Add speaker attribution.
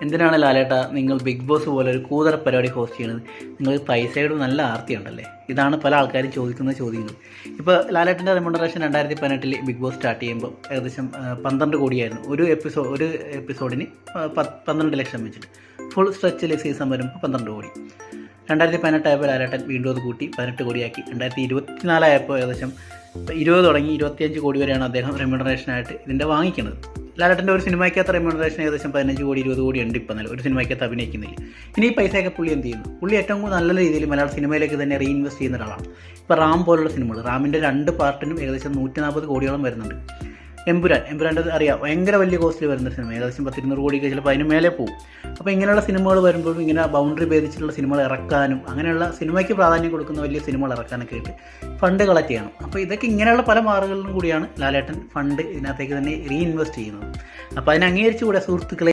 Speaker 1: എന്തിനാണ് ലാലേട്ട നിങ്ങൾ ബിഗ് ബോസ് പോലെ ഒരു കൂതറ പരിപാടി ഹോസ്റ്റ് ചെയ്യുന്നത്? നിങ്ങൾ പൈസയുടെ നല്ല ആർത്തിയുണ്ടല്ലേ? ഇതാണ് പല ആൾക്കാരും ചോദിക്കുന്ന ചോദ്യങ്ങൾ. ഇപ്പോൾ ലാലേട്ടൻ്റെ റെമ്യൂണറേഷൻ 2018 ബിഗ് ബോസ് സ്റ്റാർട്ട് ചെയ്യുമ്പോൾ ഏകദേശം 12 കോടിയായിരുന്നു. ഒരു എപ്പിസോഡിന് 12 ലക്ഷം വെച്ചിട്ട്. ഫുൾ സ്ട്രെച്ചിൽ സീസൺ വരുമ്പോൾ 12 കോടി. 2018 ആയപ്പോൾ ലാലേട്ടൻ വീണ്ടും അത് കൂട്ടി 18 കോടിയാക്കി. 2024 ആയപ്പോൾ ഏകദേശം 20 തുടങ്ങി 25 കോടി വരെയാണ് അദ്ദേഹം റെമ്യൂണറേഷനായിട്ട് ഇതിൻ്റെ വാങ്ങിക്കുന്നത്. ലാലേട്ടൻ്റെ ഒരു സിനിമയ്ക്കകത്ത് റെമ്യൂണറേഷൻ ഏകദേശം 15 കോടി 20 കോടി ഉണ്ട് ഇപ്പം. ഒരു സിനിമയ്ക്കകത്ത് അഭിനയിക്കുന്നില്ല. ഇനി ഈ പൈസയൊക്കെ പുള്ളി എന്ത് ചെയ്യുന്നു? പുള്ളി ഏറ്റവും നല്ല രീതിയിൽ മലയാള സിനിമയിലേക്ക് തന്നെ റീഇൻവെസ്റ്റ് ചെയ്യുന്ന ഒരാളാണ്. ഇപ്പോൾ റാം പോലുള്ള സിനിമകൾ, റാമിൻ്റെ 2 പാർട്ടിനും ഏകദേശം 140 കോടിയോളം വരുന്നുണ്ട്. എമ്പുരാൻ്റെ അറിയാം, ഭയങ്കര വലിയ കോസ്റ്റിൽ വരുന്ന സിനിമ, ഏകദേശം 200 കോടിയൊക്കെ ചിലപ്പോൾ അതിന് മേലെ പോകും. അപ്പോൾ ഇങ്ങനെയുള്ള സിനിമകൾ വരുമ്പോഴും ഇങ്ങനെ ബൗണ്ടറി ഭേദിച്ചിട്ടുള്ള സിനിമകൾ ഇറക്കാനും അങ്ങനെയുള്ള സിനിമയ്ക്ക് പ്രാധാന്യം കൊടുക്കുന്ന വലിയ സിനിമകൾ ഇറക്കാനൊക്കെ ആയിട്ട് ഫണ്ട് കളക്ട് ചെയ്യണം. അപ്പോൾ ഇതൊക്കെ ഇങ്ങനെയുള്ള പല മാർഗങ്ങളിലും കൂടിയാണ് ലാലേട്ടൻ ഫണ്ട് ഇതിനകത്തേക്ക് തന്നെ റീഇൻവെസ്റ്റ് ചെയ്യുന്നത്. അപ്പോൾ അതിനെ അംഗീകരിച്ചുകൂടെ സുഹൃത്തുക്കളെ?